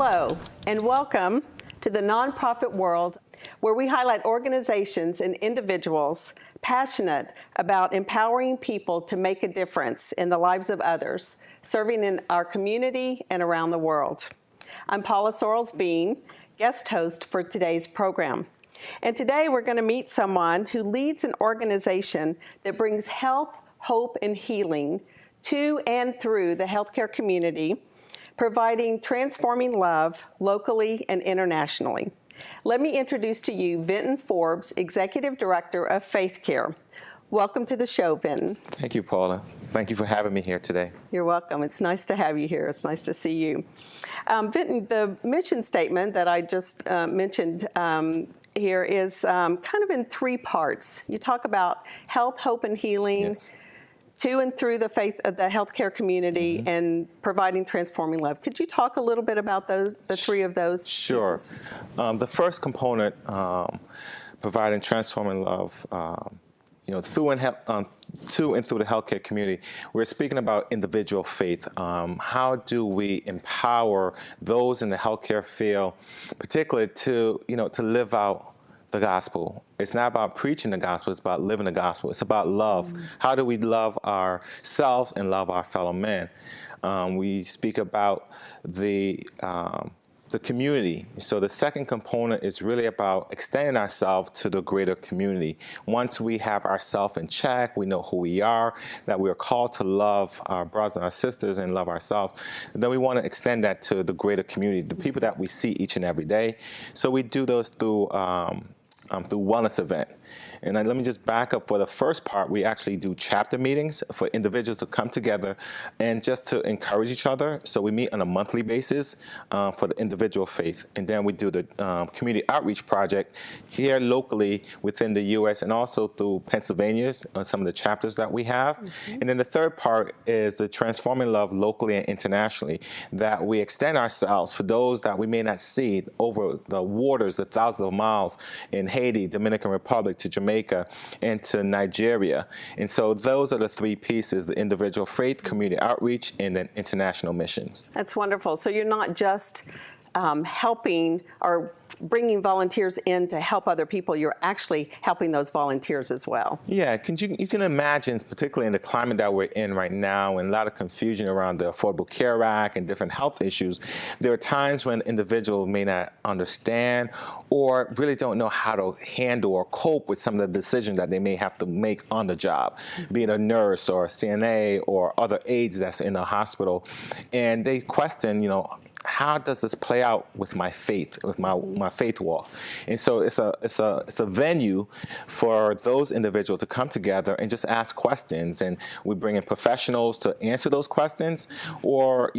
Hello, and welcome to the nonprofit world, where we highlight organizations and individuals passionate about empowering people to make a difference in the lives of others, serving in our community and around the world. I'm Paula Sorrells-Bean, guest host for today's program. And today we're going to meet someone who leads an organization that brings health, hope, and healing to and through the healthcare community, providing transforming love locally and internationally. Let me introduce to you Venton B.Forbes, Executive Director of Faith Care. Welcome to the show, Venton. Thank you, Paula. Thank you for having me here today. You're welcome. It's nice to have you here. It's nice to see you. Venton, the mission statement that I just mentioned here is kind of in three parts. You talk about health, hope, and healing. Yes. To and through the faith of the healthcare community and providing transforming love. Could you talk a little bit about the three of those? Sure. The first component, providing transforming love, to and through the healthcare community. We're speaking about individual faith. How do we empower those in the healthcare field, particularly to live out the gospel? It's not about preaching the gospel, it's about living the gospel. It's about love. How do we love ourselves and love our fellow men? We speak about the community. So the second component is really about extending ourselves to the greater community. Once we have ourselves in check, we know who we are, that we are called to love our brothers and our sisters and love ourselves, then we want to extend that to the greater community, the people that we see each and every day. So we do those through wellness event. And let me just back up. For the first part, we actually do chapter meetings for individuals to come together and just to encourage each other. So we meet on a monthly basis for the individual faith. And then we do the community outreach project here locally within the U.S. and also through Pennsylvania, some of the chapters that we have. And then the third part is the transforming love locally and internationally, that we extend ourselves for those that we may not see over the waters, the thousands of miles in Haiti, Dominican Republic, to Jamaica, and to Nigeria. And so those are the three pieces: the individual faith, community outreach, and then international missions. That's wonderful. So you're not just helping or bringing volunteers in to help other people, you're actually helping those volunteers as well. Yeah, you can imagine, particularly in the climate that we're in right now and a lot of confusion around the Affordable Care Act and different health issues, there are times when individuals may not understand or really don't know how to handle or cope with some of the decisions that they may have to make on the job, be it a nurse or a CNA or other aides that's in the hospital. And they question, how does this play out with my faith, with my faith walk? And so it's a venue for those individuals to come together and just ask questions, and we bring in professionals to answer those questions. Or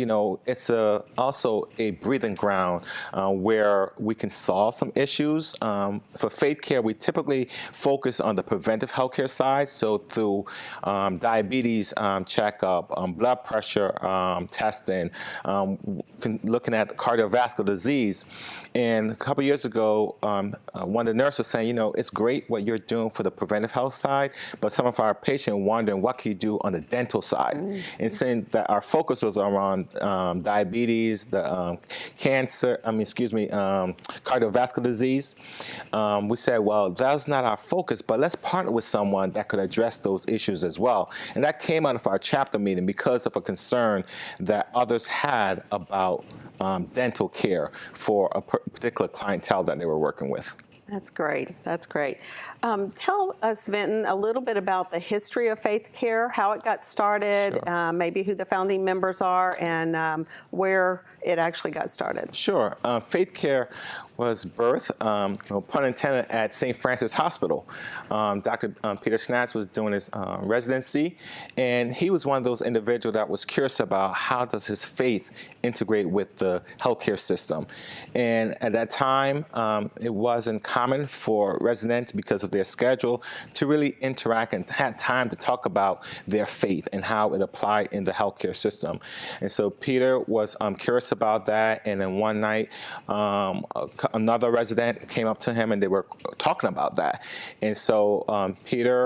it's also a breathing ground where we can solve some issues. For faith care, we typically focus on the preventive healthcare side, so through diabetes checkup, blood pressure testing, looking at cardiovascular disease. And a couple years ago, one of the nurses was saying, it's great what you're doing for the preventive health side, but some of our patients wondering what can you do on the dental side. And saying that our focus was around diabetes, the cardiovascular disease. We said, well, that's not our focus, but let's partner with someone that could address those issues as well. And that came out of our chapter meeting because of a concern that others had about dental care for a particular clientele that they were working with. That's great. That's great. Tell us, Venton, a little bit about the history of Faith Care, how it got started, Sure. Maybe who the founding members are, and where it actually got started. Sure. Faith Care was birthed, no pun intended, at St. Francis Hospital. Dr. Peter Snatch was doing his residency, and he was one of those individuals that was curious about how does his faith integrate with the healthcare system. And at that time, it wasn't common common for residents because of their schedule to really interact and have time to talk about their faith and how it applied in the healthcare system. And so Peter was curious about that, and then one night another resident came up to him and they were talking about that. And so Peter,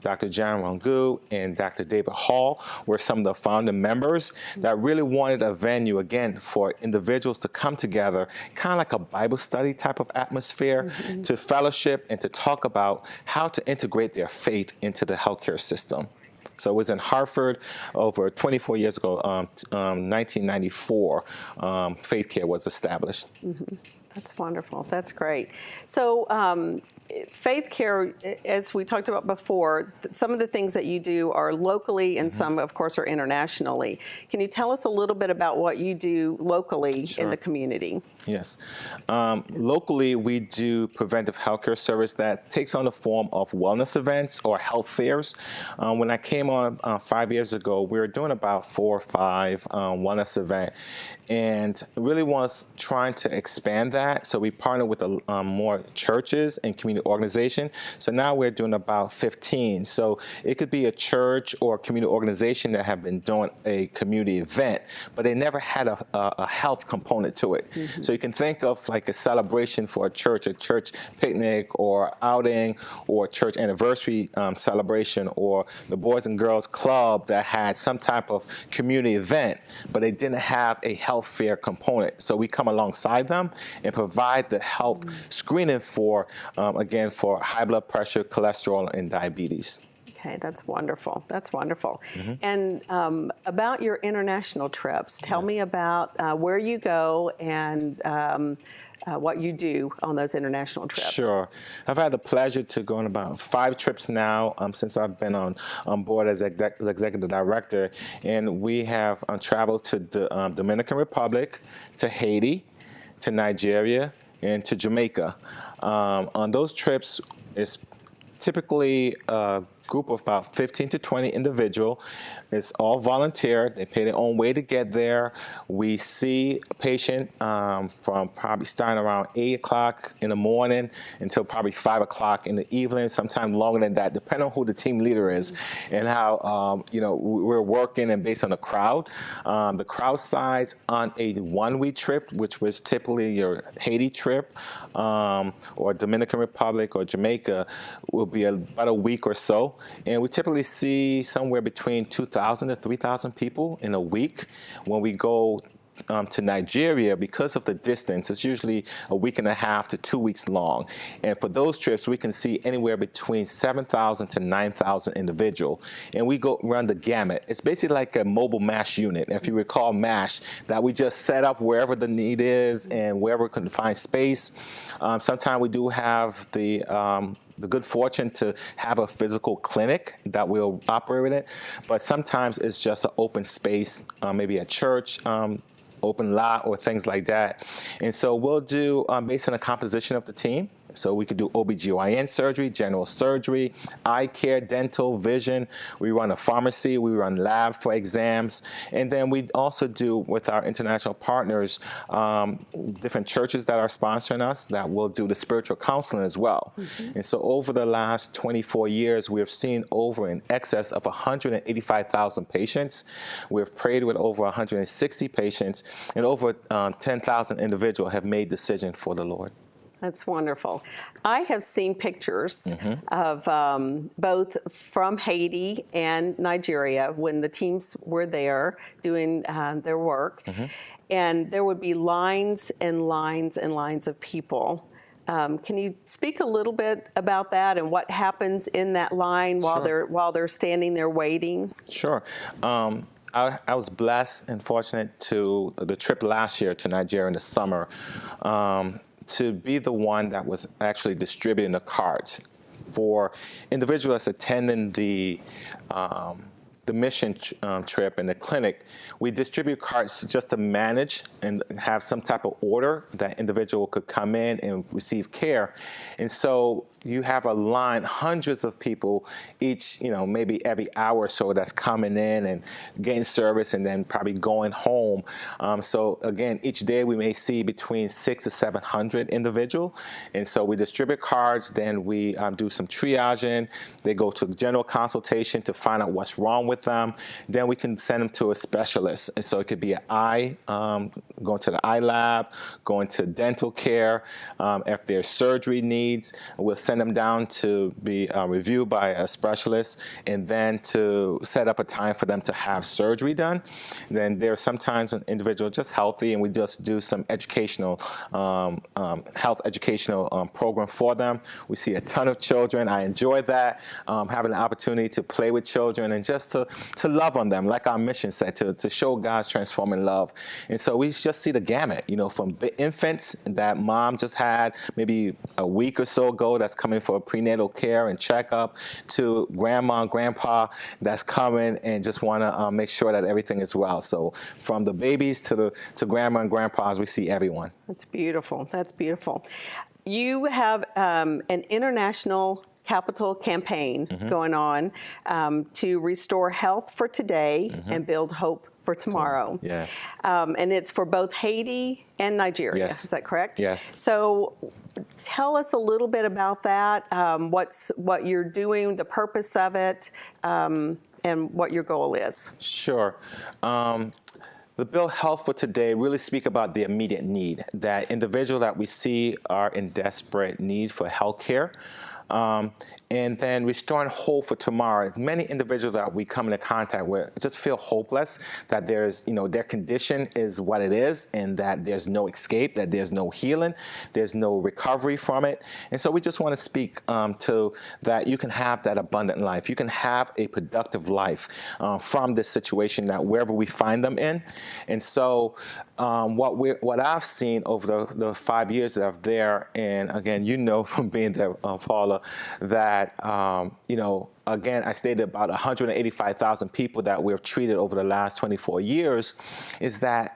Dr. Jan Rangu, and Dr. David Hall were some of the founding members that really wanted a venue, again, for individuals to come together, kind of like a Bible study type of atmosphere, to fellowship and to talk about how to integrate their faith into the healthcare system. So it was in Hartford over 24 years ago, 1994, Faith Care was established. That's wonderful. That's great. So Faith Care, as we talked about before, some of the things that you do are locally and some, of course, are internationally. Can you tell us a little bit about what you do locally in the community? Yes. Locally, we do preventive healthcare service that takes on the form of wellness events or health fairs. When I came on 5 years ago, we were doing about 4 or 5 wellness events, and really was trying to expand that. So we partnered with more churches and community organizations. So now we're doing about 15. So it could be a church or a community organization that have been doing a community event, but they never had a health component to it. So you can think of like a celebration for a church picnic or outing or church anniversary celebration, or the Boys and Girls Club that had some type of community event, but they didn't have a health fair component. So we come alongside them and provide the health screening for, again, for high blood pressure, cholesterol, and diabetes. Okay, that's wonderful. That's wonderful. And about your international trips, tell me about where you go and what you do on those international trips. Sure. I've had the pleasure to go on about 5 trips now since I've been on board as executive director. And we have traveled to the Dominican Republic, to Haiti, to Nigeria, and to Jamaica. On those trips, it's typically a group of about 15 to 20 individuals. It's all volunteer. They pay their own way to get there. We see a patient from probably starting around 8 o'clock in the morning until probably 5 o'clock in the evening, sometimes longer than that, depending on who the team leader is and how we're working and based on the crowd. The crowd size on a 1-week trip, which was typically your Haiti trip or Dominican Republic or Jamaica, will be about a week or so. And we typically see somewhere between 2,000 to 3,000 people in a week. When we go to Nigeria, because of the distance, it's usually a week and a half to 2 weeks long. And for those trips, we can see anywhere between 7,000 to 9,000 individuals. And we go run the gamut. It's basically like a mobile MASH unit. If you recall MASH, that we just set up wherever the need is and wherever we can find space. Sometimes we do have the good fortune to have a physical clinic that we'll operate in, but sometimes it's just an open space, maybe a church, open lot or things like that. And so we'll do, based on the composition of the team, so we could do OBGYN surgery, general surgery, eye care, dental, vision. We run a pharmacy. We run lab for exams. And then we also do, with our international partners, different churches that are sponsoring us that will do the spiritual counseling as well. And so over the last 24 years, we have seen over in excess of 185,000 patients. We've prayed with over 160 patients, and over 10,000 individuals have made decisions for the Lord. That's wonderful. I have seen pictures of both from Haiti and Nigeria when the teams were there doing their work. And there would be lines and lines and lines of people. Can you speak a little bit about that and what happens in that line while they're standing there waiting? Sure. I was blessed and fortunate to the trip last year to Nigeria in the summer to be the one that was actually distributing the cards for individuals attending the the mission trip and the clinic, we distribute cards just to manage and have some type of order that individual could come in and receive care. And so you have a line, hundreds of people each, maybe every hour or so that's coming in and getting service and then probably going home. So again, each day we may see between 600 to 700 individuals. And so we distribute cards, then we do some triaging. They go to general consultation to find out what's wrong with them. Then we can send them to a specialist. And so it could be an eye, going to the eye lab, going to dental care. If there's surgery needs, we'll send them down to be reviewed by a specialist and then to set up a time for them to have surgery done. Then there are sometimes an individual just healthy and we just do some educational, health educational program for them. We see a ton of children. I enjoy that, having the opportunity to play with children and just to love on them, like our mission said, to show God's transforming love. And so we just see the gamut, from infants that mom just had maybe a week or so ago that's coming for prenatal care and checkup, to grandma and grandpa that's coming and just want to make sure that everything is well. So from the babies to grandma and grandpas, we see everyone. That's beautiful. That's beautiful. You have an international capital campaign going on to restore health for today and build hope for tomorrow. Yes. And it's for both Haiti and Nigeria. Yes. Is that correct? Yes. So tell us a little bit about that, what you're doing, the purpose of it, and what your goal is. Sure. The Build Health for Today really speak about the immediate need, that individuals that we see are in desperate need for health care. And then restoring hope for tomorrow. Many individuals that we come into contact with just feel hopeless, that there's, their condition is what it is and that there's no escape, that there's no healing, there's no recovery from it. And so we just want to speak to that you can have that abundant life. You can have a productive life from this situation, that wherever we find them in. And so what I've seen over the 5 years that I'm there, and again, from being there, Paula, that again, I stated about 185,000 people that we've treated over the last 24 years, is that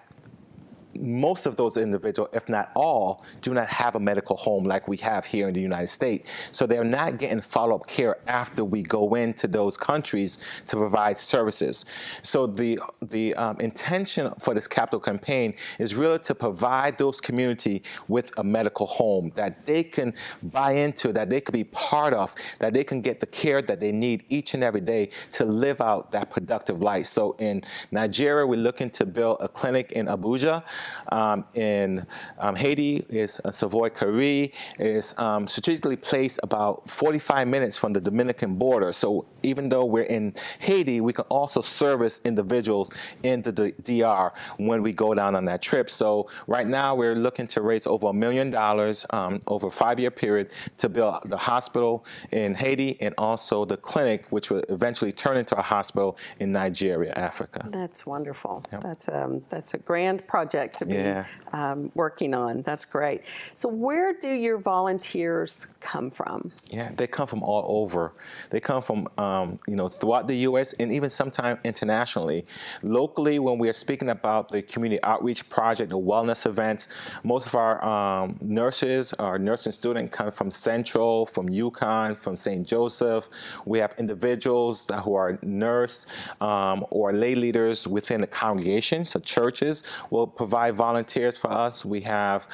most of those individuals, if not all, do not have a medical home like we have here in the United States. So they're not getting follow-up care after we go into those countries to provide services. So the intention for this capital campaign is really to provide those community with a medical home that they can buy into, that they can be part of, that they can get the care that they need each and every day to live out that productive life. So in Nigeria, we're looking to build a clinic in Abuja. In Haiti is Savoy Carré, is strategically placed about 45 minutes from the Dominican border. So even though we're in Haiti, we can also service individuals in the DR when we go down on that trip. So right now we're looking to raise over $1 million over a 5-year period to build the hospital in Haiti and also the clinic, which will eventually turn into a hospital in Nigeria, Africa. That's wonderful. Yep. That's a grand project to be working on. That's great. So where do your volunteers come from? Yeah, they come from all over. They come from throughout the U.S. and even sometimes internationally. Locally, when we are speaking about the community outreach project, the wellness events, most of our nurses, our nursing students come from Central, from UConn, from St. Joseph. We have individuals who are nurse or lay leaders within the congregation, so churches will provide volunteers for us. We have,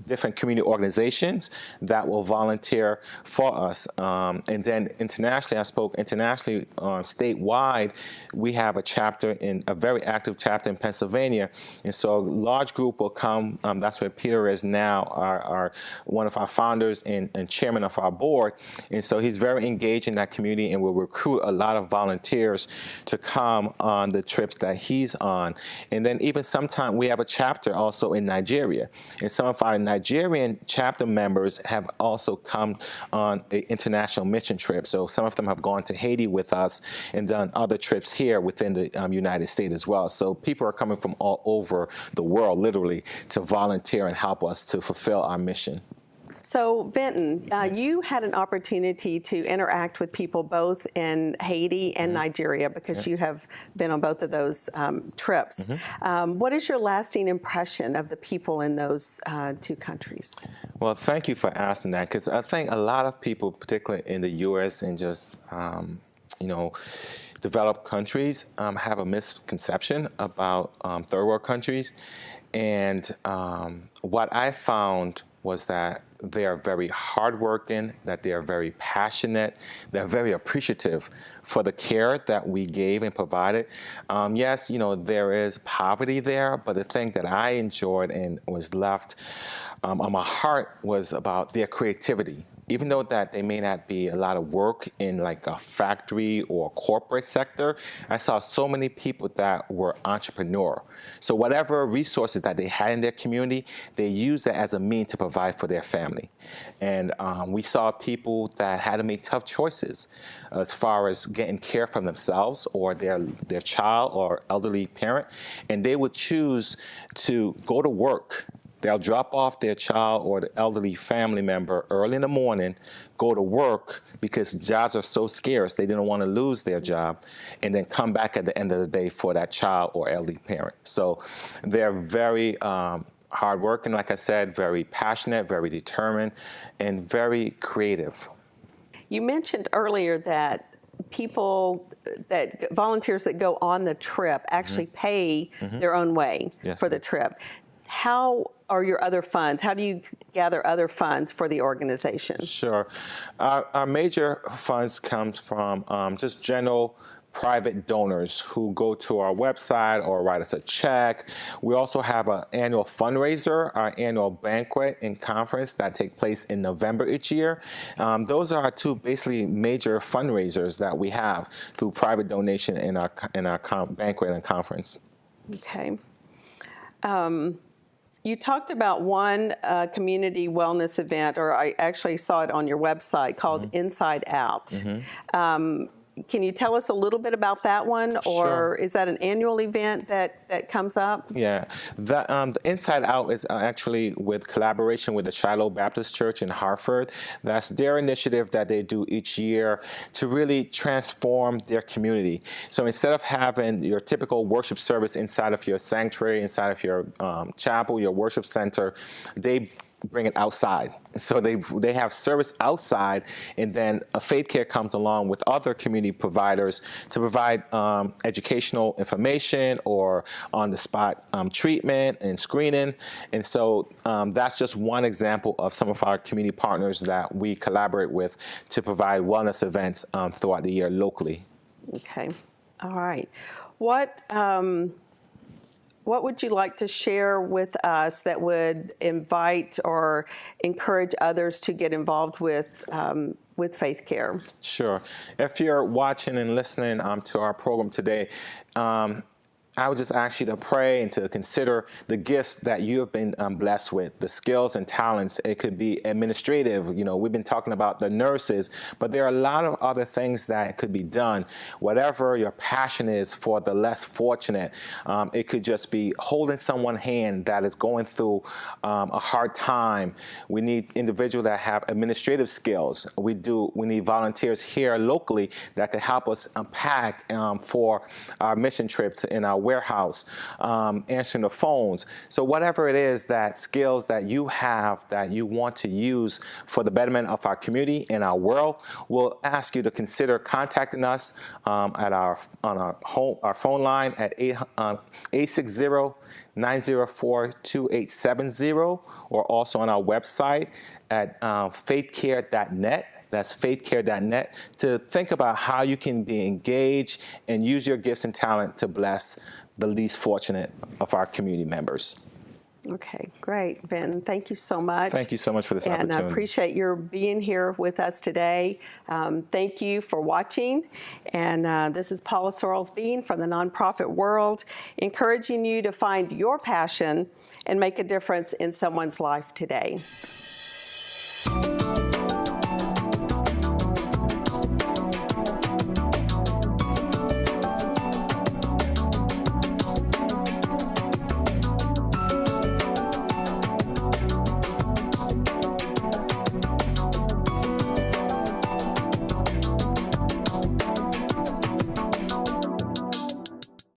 different community organizations that will volunteer for us. And then internationally, I spoke internationally, statewide, we have a very active chapter in Pennsylvania. And so a large group will come. That's where Peter is now, one of our founders and chairman of our board. And so he's very engaged in that community and will recruit a lot of volunteers to come on the trips that he's on. And then even sometimes we have a chapter also in Nigeria. And some of our Nigerian chapter members have also come on an international mission trip. So some of them have gone to Haiti with us and done other trips here within the United States as well. So people are coming from all over the world, literally, to volunteer and help us to fulfill our mission. So, Venton, you had an opportunity to interact with people both in Haiti and Nigeria because you have been on both of those trips. What is your lasting impression of the people in those two countries? Well, thank you for asking that, because I think a lot of people, particularly in the U.S. and just, developed countries, have a misconception about third world countries. And what I found was that they are very hardworking, that they are very passionate, they're very appreciative for the care that we gave and provided. Yes, there is poverty there, but the thing that I enjoyed and was left on my heart was about their creativity. Even though that they may not be a lot of work in like a factory or corporate sector, I saw so many people that were entrepreneur. So whatever resources that they had in their community, they used that as a means to provide for their family. And we saw people that had to make tough choices as far as getting care from themselves or their child or elderly parent, and they would choose to go to work. They'll drop off their child or the elderly family member early in the morning, go to work because jobs are so scarce, they didn't want to lose their job, and then come back at the end of the day for that child or elderly parent. So they're very hardworking, like I said, very passionate, very determined, and very creative. You mentioned earlier that volunteers that go on the trip actually pay their own way for the trip. How are your other funds? How do you gather other funds for the organization? Sure. Our major funds come from just general private donors who go to our website or write us a check. We also have an annual fundraiser, our annual banquet and conference that take place in November each year. Those are our two basically major fundraisers that we have through private donation in our banquet and conference. Okay. You talked about one community wellness event, or I actually saw it on your website, called Inside Out. Can you tell us a little bit about that one, or Sure. is that an annual event that comes up? Yeah, the Inside Out is actually with collaboration with the Shiloh Baptist Church in Hartford. That's their initiative that they do each year to really transform their community. So instead of having your typical worship service inside of your sanctuary, inside of your chapel, your worship center, they bring it outside. So they have service outside, and then a Faith Care comes along with other community providers to provide educational information or on-the-spot treatment and screening. And so that's just one example of some of our community partners that we collaborate with to provide wellness events throughout the year locally. Okay. All right. What would you like to share with us that would invite or encourage others to get involved with Faith Care? Sure. If you're watching and listening to our program today, I would just ask you to pray and to consider the gifts that you have been blessed with, the skills and talents. It could be administrative. We've been talking about the nurses, but there are a lot of other things that could be done. Whatever your passion is for the less fortunate, it could just be holding someone's hand that is going through a hard time. We need individuals that have administrative skills. We need volunteers here locally that could help us pack for our mission trips in our warehouse, answering the phones. So whatever it is, that skills that you have that you want to use for the betterment of our community and our world, we'll ask you to consider contacting us on our phone line at 860-904-2870, or also on our website at faithcare.net. That's faithcare.net, to think about how you can be engaged and use your gifts and talent to bless the least fortunate of our community members. Okay, great, Ben. Thank you so much. Thank you so much for this opportunity. And I appreciate your being here with us today. Thank you for watching. And this is Paula Sorrells-Bean from the Nonprofit World, encouraging you to find your passion and make a difference in someone's life today.